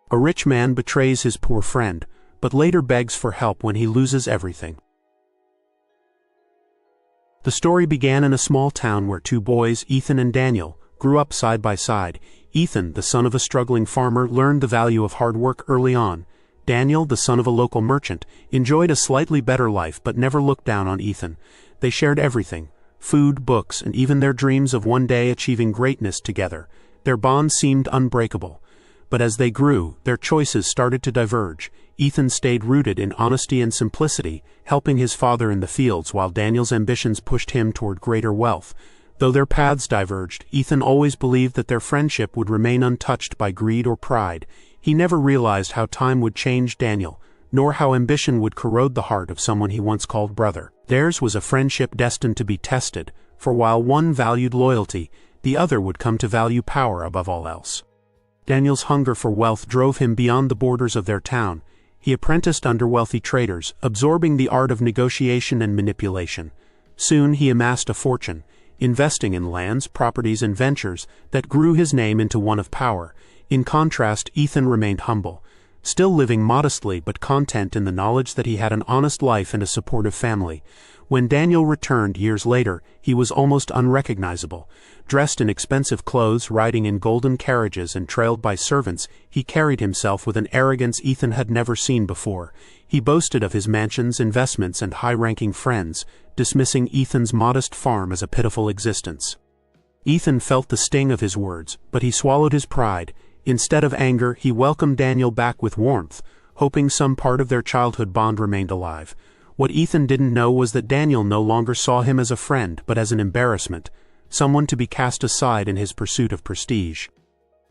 A rich man betrays his poor friend, but later begs for help when he loses everything. The story began in a small town where two boys, Ethan and Daniel, grew up side by side. Ethan, the son of a struggling farmer, learned the value of hard work early on. Daniel, the son of a local merchant, enjoyed a slightly better life but never looked down on Ethan. They shared everything: food, books, and even their dreams of one day achieving greatness together. Their bond seemed unbreakable. But as they grew, their choices started to diverge. Ethan stayed rooted in honesty and simplicity, helping his father in the fields, while Daniel's ambitions pushed him toward greater wealth. Though their paths diverged, Ethan always believed that their friendship would remain untouched by greed or pride. He never realized how time would change Daniel, nor how ambition would corrode the heart of someone he once called brother. Theirs was a friendship destined to be tested, for while one valued loyalty, the other would come to value power above all else. Daniel's hunger for wealth drove him beyond the borders of their town. He apprenticed under wealthy traders, absorbing the art of negotiation and manipulation. Soon he amassed a fortune, investing in lands, properties, and ventures that grew his name into one of power. In contrast, Ethan remained humble, still living modestly but content in the knowledge that he had an honest life and a supportive family. When Daniel returned years later, he was almost unrecognizable. Dressed in expensive clothes, riding in golden carriages, and trailed by servants, he carried himself with an arrogance Ethan had never seen before. He boasted of his mansions, investments, and high-ranking friends, dismissing Ethan's modest farm as a pitiful existence. Ethan felt the sting of his words, but he swallowed his pride. Instead of anger, he welcomed Daniel back with warmth, hoping some part of their childhood bond remained alive. What Ethan didn't know was that Daniel no longer saw him as a friend, but as an embarrassment, someone to be cast aside in his pursuit of prestige.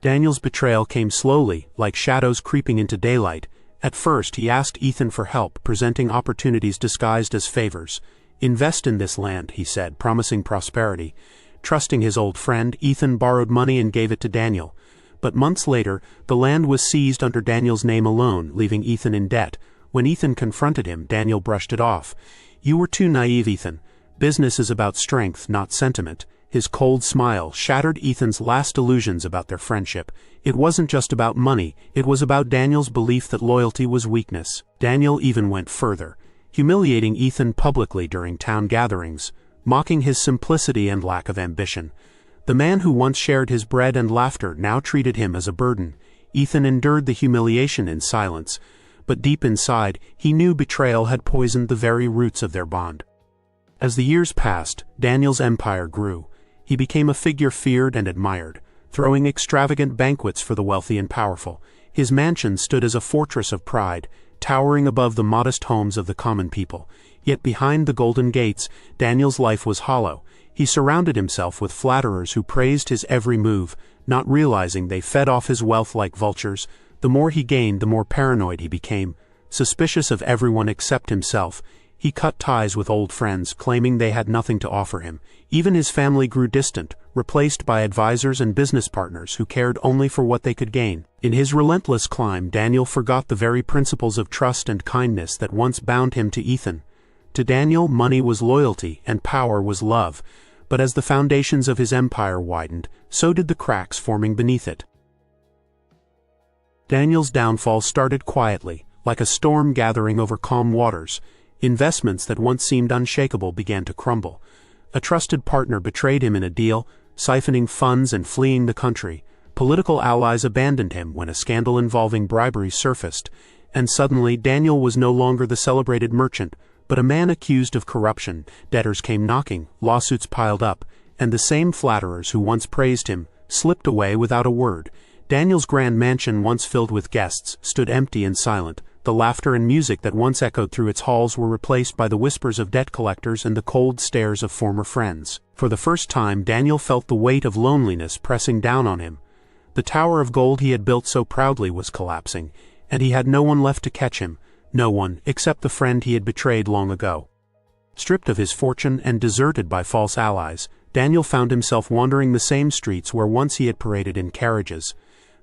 Daniel's betrayal came slowly, like shadows creeping into daylight. At first, he asked Ethan for help, presenting opportunities disguised as favors. "Invest in this land," he said, promising prosperity. Trusting his old friend, Ethan borrowed money and gave it to Daniel. But months later, the land was seized under Daniel's name alone, leaving Ethan in debt. When Ethan confronted him, Daniel brushed it off. "You were too naive, Ethan. Business is about strength, not sentiment." His cold smile shattered Ethan's last illusions about their friendship. It wasn't just about money, it was about Daniel's belief that loyalty was weakness. Daniel even went further, humiliating Ethan publicly during town gatherings, mocking his simplicity and lack of ambition. The man who once shared his bread and laughter now treated him as a burden. Ethan endured the humiliation in silence, but deep inside, he knew betrayal had poisoned the very roots of their bond. As the years passed, Daniel's empire grew. He became a figure feared and admired, throwing extravagant banquets for the wealthy and powerful. His mansion stood as a fortress of pride, towering above the modest homes of the common people. Yet behind the golden gates, Daniel's life was hollow. He surrounded himself with flatterers who praised his every move, not realizing they fed off his wealth like vultures. The more he gained, the more paranoid he became. Suspicious of everyone except himself, he cut ties with old friends, claiming they had nothing to offer him. Even his family grew distant, replaced by advisors and business partners who cared only for what they could gain. In his relentless climb, Daniel forgot the very principles of trust and kindness that once bound him to Ethan. To Daniel, money was loyalty and power was love. But as the foundations of his empire widened, so did the cracks forming beneath it. Daniel's downfall started quietly, like a storm gathering over calm waters. Investments that once seemed unshakable began to crumble. A trusted partner betrayed him in a deal, siphoning funds and fleeing the country. Political allies abandoned him when a scandal involving bribery surfaced. And suddenly, Daniel was no longer the celebrated merchant, but a man accused of corruption. Debtors came knocking, lawsuits piled up, and the same flatterers who once praised him slipped away without a word. Daniel's grand mansion, once filled with guests, stood empty and silent. The laughter and music that once echoed through its halls were replaced by the whispers of debt collectors and the cold stares of former friends. For the first time, Daniel felt the weight of loneliness pressing down on him. The tower of gold he had built so proudly was collapsing, and he had no one left to catch him. No one, except the friend he had betrayed long ago. Stripped of his fortune and deserted by false allies, Daniel found himself wandering the same streets where once he had paraded in carriages.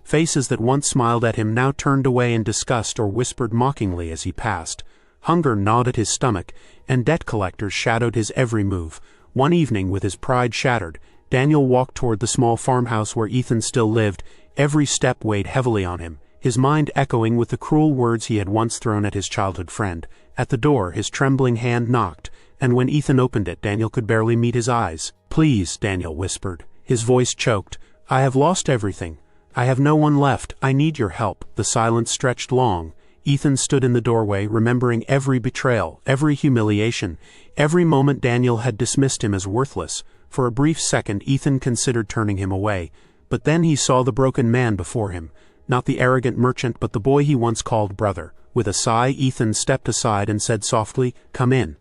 Faces that once smiled at him now turned away in disgust or whispered mockingly as he passed. Hunger gnawed at his stomach, and debt collectors shadowed his every move. One evening, with his pride shattered, Daniel walked toward the small farmhouse where Ethan still lived. Every step weighed heavily on him. his mind echoing with the cruel words he had once thrown at his childhood friend. At the door, his trembling hand knocked, and when Ethan opened it, Daniel could barely meet his eyes. "Please," Daniel whispered. His voice choked. "I have lost everything. I have no one left. I need your help." The silence stretched long. Ethan stood in the doorway, remembering every betrayal, every humiliation, every moment Daniel had dismissed him as worthless. For a brief second, Ethan considered turning him away, but then he saw the broken man before him. Not the arrogant merchant, but the boy he once called brother. With a sigh, Ethan stepped aside and said softly, "Come in."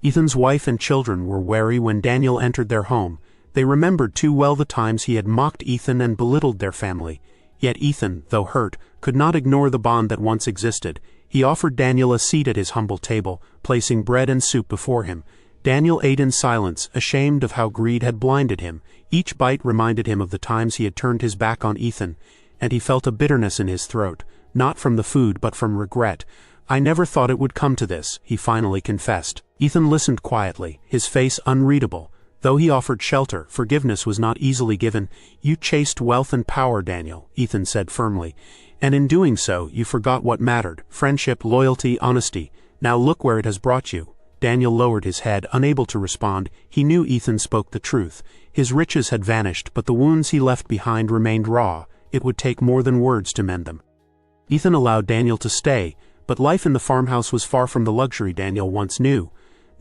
Ethan's wife and children were wary when Daniel entered their home. They remembered too well the times he had mocked Ethan and belittled their family. Yet Ethan, though hurt, could not ignore the bond that once existed. He offered Daniel a seat at his humble table, placing bread and soup before him. Daniel ate in silence, ashamed of how greed had blinded him. Each bite reminded him of the times he had turned his back on Ethan, and he felt a bitterness in his throat, not from the food but from regret. "I never thought it would come to this," he finally confessed. Ethan listened quietly, his face unreadable. Though he offered shelter, forgiveness was not easily given. "You chased wealth and power, Daniel," Ethan said firmly. "And in doing so, you forgot what mattered: friendship, loyalty, honesty. Now look where it has brought you." Daniel lowered his head, unable to respond. He knew Ethan spoke the truth. His riches had vanished, but the wounds he left behind remained raw. It would take more than words to mend them. Ethan allowed Daniel to stay, but life in the farmhouse was far from the luxury Daniel once knew.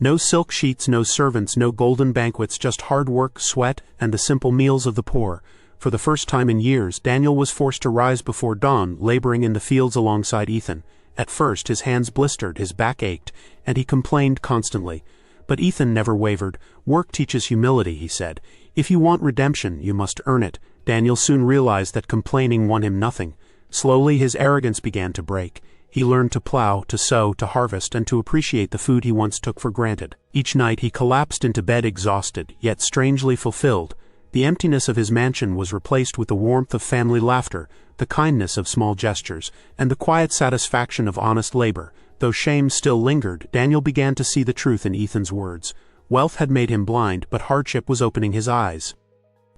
No silk sheets, no servants, no golden banquets, just hard work, sweat, and the simple meals of the poor. For the first time in years, Daniel was forced to rise before dawn, laboring in the fields alongside Ethan. At first, his hands blistered, his back ached, and he complained constantly. But Ethan never wavered. "Work teaches humility," he said. "If you want redemption, you must earn it." Daniel soon realized that complaining won him nothing. Slowly, his arrogance began to break. He learned to plow, to sow, to harvest, and to appreciate the food he once took for granted. Each night he collapsed into bed exhausted, yet strangely fulfilled. The emptiness of his mansion was replaced with the warmth of family laughter, the kindness of small gestures, and the quiet satisfaction of honest labor. Though shame still lingered, Daniel began to see the truth in Ethan's words. Wealth had made him blind, but hardship was opening his eyes.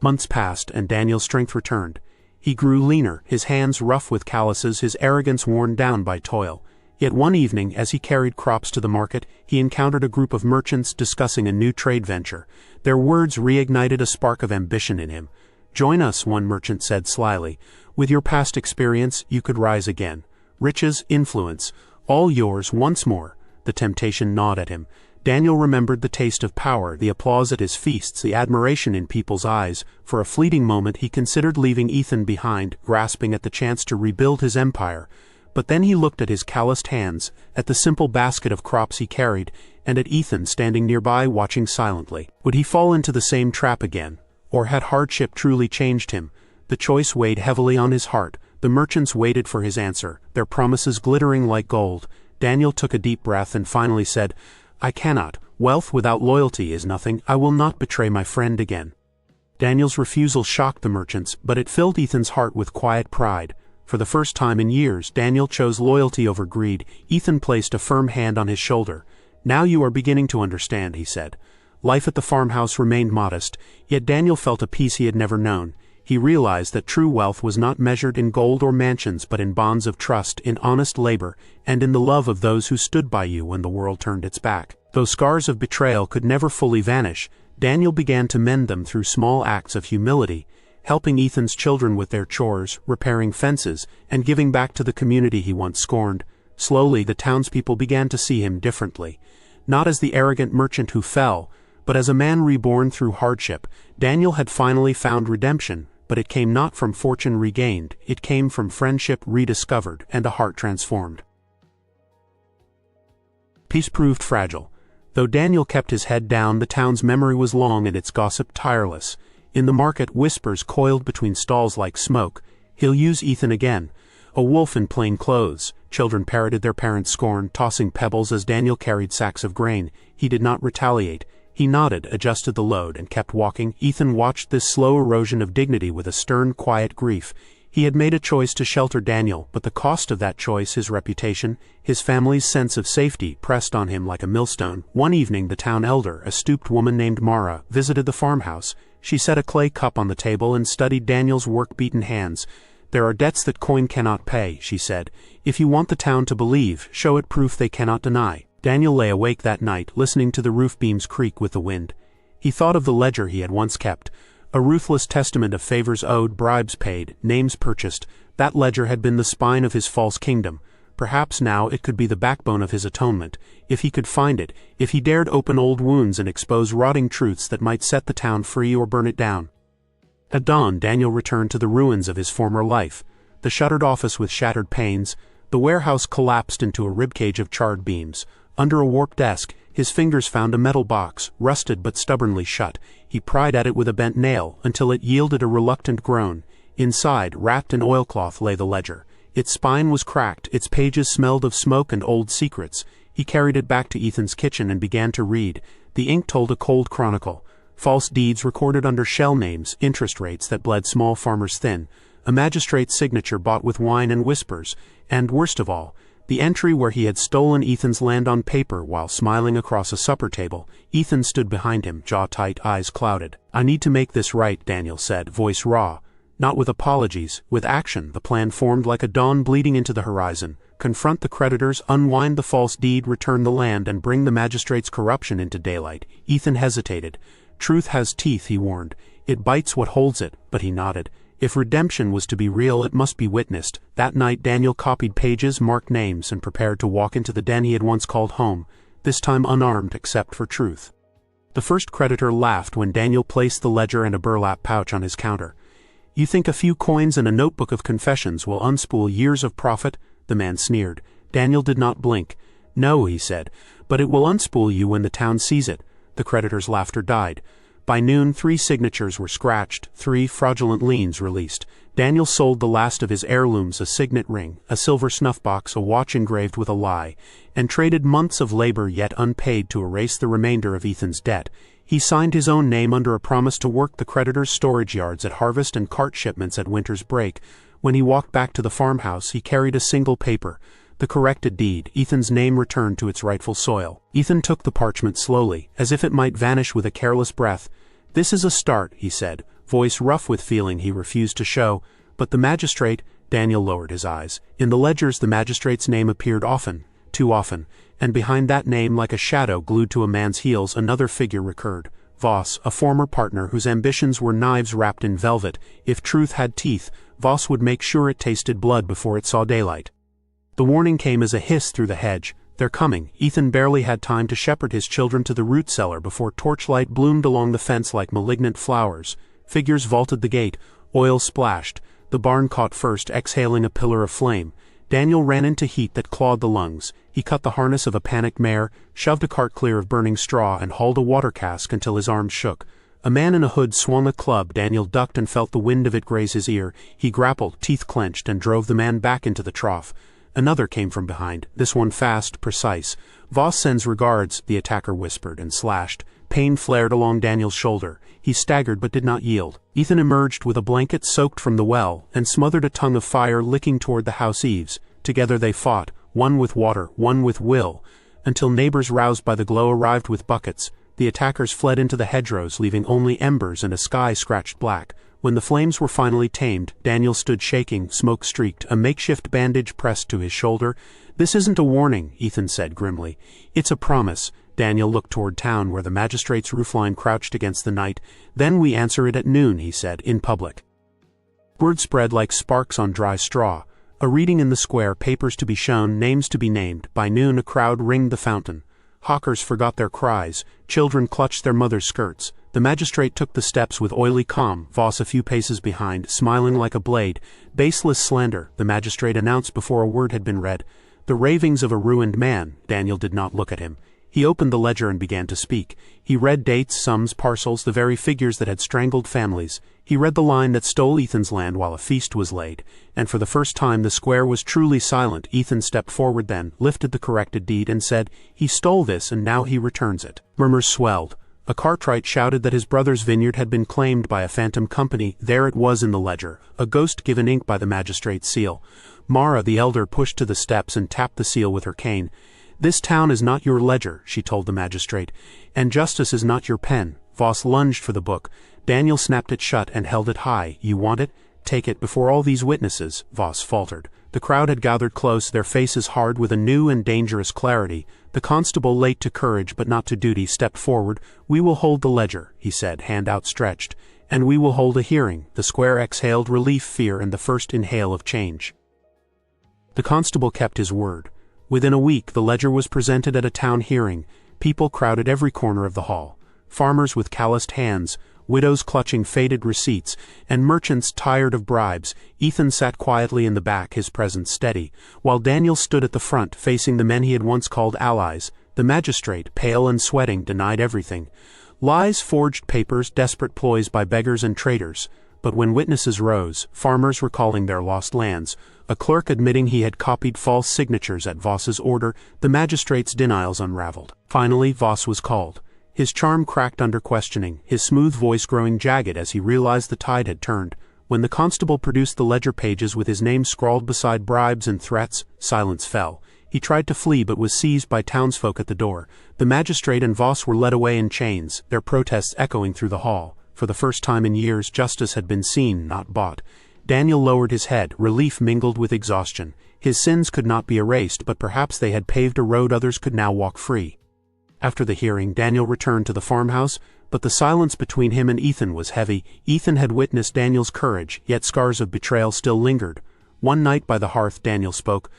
Months passed, and Daniel's strength returned. He grew leaner, his hands rough with calluses, his arrogance worn down by toil. Yet one evening, as he carried crops to the market, he encountered a group of merchants discussing a new trade venture. Their words reignited a spark of ambition in him. "Join us," one merchant said slyly. "With your past experience, you could rise again. Riches, influence, all yours once more." The temptation gnawed at him. Daniel remembered the taste of power, the applause at his feasts, the admiration in people's eyes. For a fleeting moment he considered leaving Ethan behind, grasping at the chance to rebuild his empire. But then he looked at his calloused hands, at the simple basket of crops he carried, and at Ethan standing nearby watching silently. Would he fall into the same trap again? Or had hardship truly changed him? The choice weighed heavily on his heart. The merchants waited for his answer, their promises glittering like gold. Daniel took a deep breath and finally said, "I cannot. Wealth without loyalty is nothing. I will not betray my friend again." Daniel's refusal shocked the merchants, but it filled Ethan's heart with quiet pride. For the first time in years, Daniel chose loyalty over greed. Ethan placed a firm hand on his shoulder. "Now you are beginning to understand," he said. Life at the farmhouse remained modest, yet Daniel felt a peace he had never known. He realized that true wealth was not measured in gold or mansions, but in bonds of trust, in honest labor, and in the love of those who stood by you when the world turned its back. Though scars of betrayal could never fully vanish, Daniel began to mend them through small acts of humility, helping Ethan's children with their chores, repairing fences, and giving back to the community he once scorned. Slowly, the townspeople began to see him differently. Not as the arrogant merchant who fell, but as a man reborn through hardship. Daniel had finally found redemption, but it came not from fortune regained, it came from friendship rediscovered and a heart transformed. Peace proved fragile. Though Daniel kept his head down, the town's memory was long and its gossip tireless. In the market, whispers coiled between stalls like smoke. "He'll use Ethan again." "A wolf in plain clothes." Children parroted their parents' scorn, tossing pebbles as Daniel carried sacks of grain. He did not retaliate. He nodded, adjusted the load, and kept walking. Ethan watched this slow erosion of dignity with a stern, quiet grief. He had made a choice to shelter Daniel, but the cost of that choice, his reputation, his family's sense of safety, pressed on him like a millstone. One evening, the town elder, a stooped woman named Mara, visited the farmhouse. She set a clay cup on the table and studied Daniel's work-beaten hands. "There are debts that coin cannot pay," she said. "If you want the town to believe, show it proof they cannot deny." Daniel lay awake that night, listening to the roof beams creak with the wind. He thought of the ledger he had once kept, a ruthless testament of favors owed, bribes paid, names purchased. That ledger had been the spine of his false kingdom. Perhaps now it could be the backbone of his atonement, if he could find it, if he dared open old wounds and expose rotting truths that might set the town free or burn it down. At dawn, Daniel returned to the ruins of his former life. The shuttered office with shattered panes, the warehouse collapsed into a ribcage of charred beams. Under a warped desk, his fingers found a metal box, rusted but stubbornly shut. He pried at it with a bent nail, until it yielded a reluctant groan. Inside, wrapped in oilcloth, lay the ledger. Its spine was cracked, its pages smelled of smoke and old secrets. He carried it back to Ethan's kitchen and began to read. The ink told a cold chronicle. False deeds recorded under shell names, interest rates that bled small farmers thin, a magistrate's signature bought with wine and whispers, and, worst of all, the entry where he had stolen Ethan's land on paper while smiling across a supper table. Ethan stood behind him, jaw tight, eyes clouded. "I need to make this right," Daniel said, voice raw. Not with apologies, with action. The plan formed like a dawn bleeding into the horizon. Confront the creditors, unwind the false deed, return the land, and bring the magistrate's corruption into daylight. Ethan hesitated. "Truth has teeth," he warned. "It bites what holds it," but he nodded. If redemption was to be real, it must be witnessed. That night Daniel copied pages, marked names, and prepared to walk into the den he had once called home, this time unarmed except for truth. The first creditor laughed when Daniel placed the ledger and a burlap pouch on his counter. "You think a few coins and a notebook of confessions will unspool years of profit?" The man sneered. Daniel did not blink. "No," he said, "but it will unspool you when the town sees it." The creditor's laughter died. By noon, 3 signatures were scratched, 3 fraudulent liens released. Daniel sold the last of his heirlooms, a signet ring, a silver snuff box, a watch engraved with a lie, and traded months of labor yet unpaid to erase the remainder of Ethan's debt. He signed his own name under a promise to work the creditor's storage yards at harvest and cart shipments at winter's break. When he walked back to the farmhouse, he carried a single paper, the corrected deed. Ethan's name returned to its rightful soil. Ethan took the parchment slowly, as if it might vanish with a careless breath. "This is a start," he said, voice rough with feeling he refused to show. "But the magistrate—" Daniel lowered his eyes. In the ledgers the magistrate's name appeared often, too often, and behind that name, like a shadow glued to a man's heels, another figure recurred. Voss, a former partner whose ambitions were knives wrapped in velvet. If truth had teeth, Voss would make sure it tasted blood before it saw daylight. The warning came as a hiss through the hedge. "They're coming." Ethan barely had time to shepherd his children to the root cellar before torchlight bloomed along the fence like malignant flowers. Figures vaulted the gate. Oil splashed. The barn caught first, exhaling a pillar of flame. Daniel ran into heat that clawed the lungs. He cut the harness of a panicked mare, shoved a cart clear of burning straw, and hauled a water cask until his arms shook. A man in a hood swung a club. Daniel ducked and felt the wind of it graze his ear. He grappled, teeth clenched, and drove the man back into the trough. Another came from behind, this one fast, precise. "Voss sends regards," the attacker whispered, and slashed. Pain flared along Daniel's shoulder. He staggered but did not yield. Ethan emerged with a blanket soaked from the well, and smothered a tongue of fire licking toward the house eaves. Together they fought, one with water, one with will, until neighbors roused by the glow arrived with buckets. The attackers fled into the hedgerows, leaving only embers and a sky scratched black. When the flames were finally tamed, Daniel stood shaking, smoke-streaked, a makeshift bandage pressed to his shoulder. "This isn't a warning," Ethan said grimly. "It's a promise." Daniel looked toward town where the magistrate's roofline crouched against the night. "Then we answer it at noon," he said, in public. Word spread like sparks on dry straw. A reading in the square, papers to be shown, names to be named. By noon a crowd ringed the fountain. Hawkers forgot their cries. Children clutched their mothers' skirts. The magistrate took the steps with oily calm, Voss a few paces behind, smiling like a blade. "Baseless slander," the magistrate announced before a word had been read. "The ravings of a ruined man." Daniel did not look at him. He opened the ledger and began to speak. He read dates, sums, parcels, the very figures that had strangled families. He read the line that stole Ethan's land while a feast was laid. And for the first time the square was truly silent. Ethan stepped forward then, lifted the corrected deed, and said, "He stole this, and now he returns it." Murmurs swelled. A cartwright shouted that his brother's vineyard had been claimed by a phantom company. There it was in the ledger, a ghost given ink by the magistrate's seal. Mara, the elder, pushed to the steps and tapped the seal with her cane. "This town is not your ledger," she told the magistrate, "and justice is not your pen." Voss lunged for the book. Daniel snapped it shut and held it high. "You want it? take it before all these witnesses," Voss faltered. The crowd had gathered close, their faces hard with a new and dangerous clarity. The constable, late to courage but not to duty, stepped forward. "We will hold the ledger," he said, hand outstretched. "And we will hold a hearing." The square exhaled relief, fear, and the first inhale of change. The constable kept his word. Within a week, the ledger was presented at a town hearing. People crowded every corner of the hall. Farmers with calloused hands, widows clutching faded receipts, and merchants tired of bribes. Ethan sat quietly in the back, his presence steady, while Daniel stood at the front, facing the men he had once called allies. The magistrate, pale and sweating, denied everything. Lies, forged papers, desperate ploys by beggars and traitors. But when witnesses rose, farmers recalling their lost lands, a clerk admitting he had copied false signatures at Voss's order, the magistrate's denials unraveled. Finally, Voss was called. His charm cracked under questioning, his smooth voice growing jagged as he realized the tide had turned. When the constable produced the ledger pages with his name scrawled beside bribes and threats, silence fell. He tried to flee but was seized by townsfolk at the door. The magistrate and Voss were led away in chains, their protests echoing through the hall. For the first time in years, justice had been seen, not bought. Daniel lowered his head, relief mingled with exhaustion. His sins could not be erased, but perhaps they had paved a road others could now walk free. After the hearing, Daniel returned to the farmhouse, but the silence between him and Ethan was heavy. Ethan had witnessed Daniel's courage, yet scars of betrayal still lingered. One night by the hearth, Daniel spoke.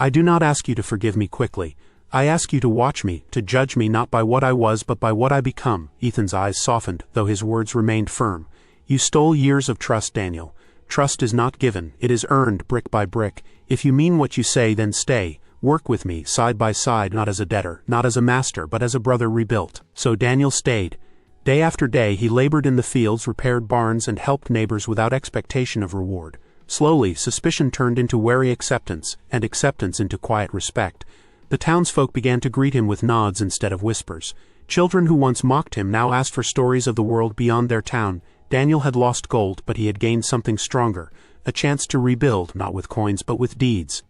"I do not ask you to forgive me quickly. I ask you to watch me, to judge me not by what I was but by what I become." Ethan's eyes softened, though his words remained firm. "You stole years of trust, Daniel. Trust is not given, it is earned brick by brick. If you mean what you say, then stay. Work with me, side by side, not as a debtor, not as a master, but as a brother rebuilt." So Daniel stayed. Day after day he labored in the fields, repaired barns, and helped neighbors without expectation of reward. Slowly, suspicion turned into wary acceptance, and acceptance into quiet respect. The townsfolk began to greet him with nods instead of whispers. Children who once mocked him now asked for stories of the world beyond their town. Daniel had lost gold, but he had gained something stronger, a chance to rebuild, not with coins but with deeds.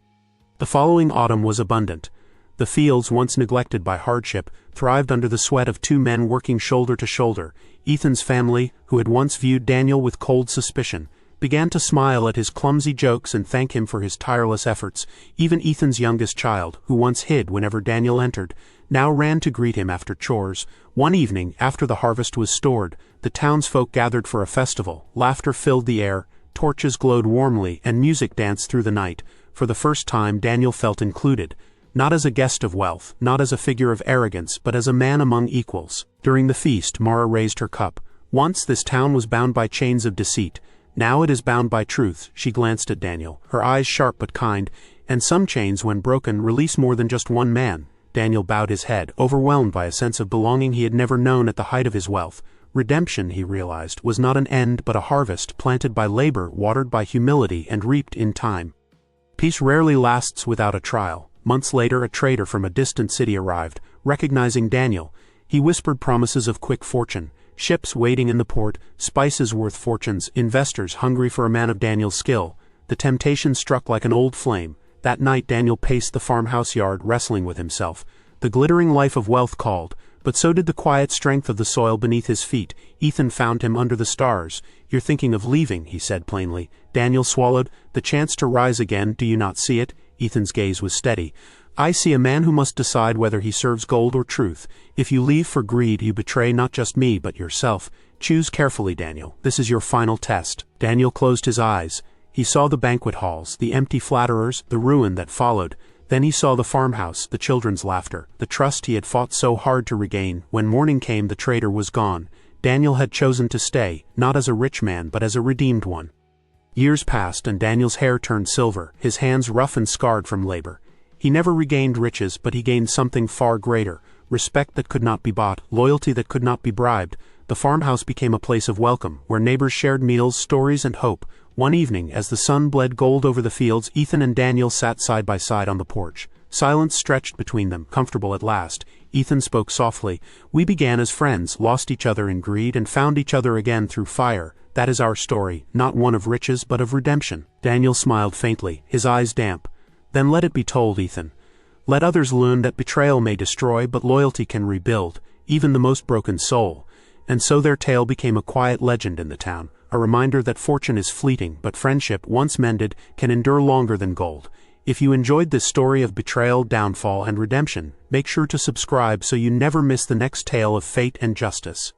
The following autumn was abundant. The fields, once neglected by hardship, thrived under the sweat of two men working shoulder to shoulder. Ethan's family, who had once viewed Daniel with cold suspicion, began to smile at his clumsy jokes and thank him for his tireless efforts. Even Ethan's youngest child, who once hid whenever Daniel entered, now ran to greet him after chores. One evening, after the harvest was stored, the townsfolk gathered for a festival. Laughter filled the air, torches glowed warmly, and music danced through the night. For the first time, Daniel felt included, not as a guest of wealth, not as a figure of arrogance, but as a man among equals. During the feast, Mara raised her cup. "Once this town was bound by chains of deceit. Now it is bound by truth." She glanced at Daniel, her eyes sharp but kind. "And some chains, when broken, release more than just one man." Daniel bowed his head, overwhelmed by a sense of belonging he had never known at the height of his wealth. Redemption, he realized, was not an end but a harvest, planted by labor, watered by humility, and reaped in time. Peace rarely lasts without a trial. Months later, a trader from a distant city arrived. Recognizing Daniel, he whispered promises of quick fortune. Ships waiting in the port, spices worth fortunes, investors hungry for a man of Daniel's skill. The temptation struck like an old flame. That night Daniel paced the farmhouse yard, wrestling with himself. The glittering life of wealth called, but so did the quiet strength of the soil beneath his feet. Ethan found him under the stars. "You're thinking of leaving," he said plainly. Daniel swallowed. "The chance to rise again, do you not see it?" Ethan's gaze was steady. "I see a man who must decide whether he serves gold or truth. If you leave for greed, you betray not just me, but yourself. Choose carefully, Daniel. This is your final test." Daniel closed his eyes. He saw the banquet halls, the empty flatterers, the ruin that followed. Then he saw the farmhouse, the children's laughter, the trust he had fought so hard to regain. When morning came, the traitor was gone. Daniel had chosen to stay, not as a rich man, but as a redeemed one. Years passed, and Daniel's hair turned silver, his hands rough and scarred from labor. He never regained riches, but he gained something far greater, respect that could not be bought, loyalty that could not be bribed. The farmhouse became a place of welcome, where neighbors shared meals, stories, and hope. One evening, as the sun bled gold over the fields, Ethan and Daniel sat side by side on the porch. Silence stretched between them, comfortable at last. Ethan spoke softly. "We began as friends, lost each other in greed, and found each other again through fire. That is our story, not one of riches, but of redemption." Daniel smiled faintly, his eyes damp. "Then let it be told, Ethan. Let others learn that betrayal may destroy, but loyalty can rebuild, even the most broken soul." And so their tale became a quiet legend in the town, a reminder that fortune is fleeting, but friendship, once mended, can endure longer than gold. If you enjoyed this story of betrayal, downfall, and redemption, make sure to subscribe so you never miss the next tale of fate and justice.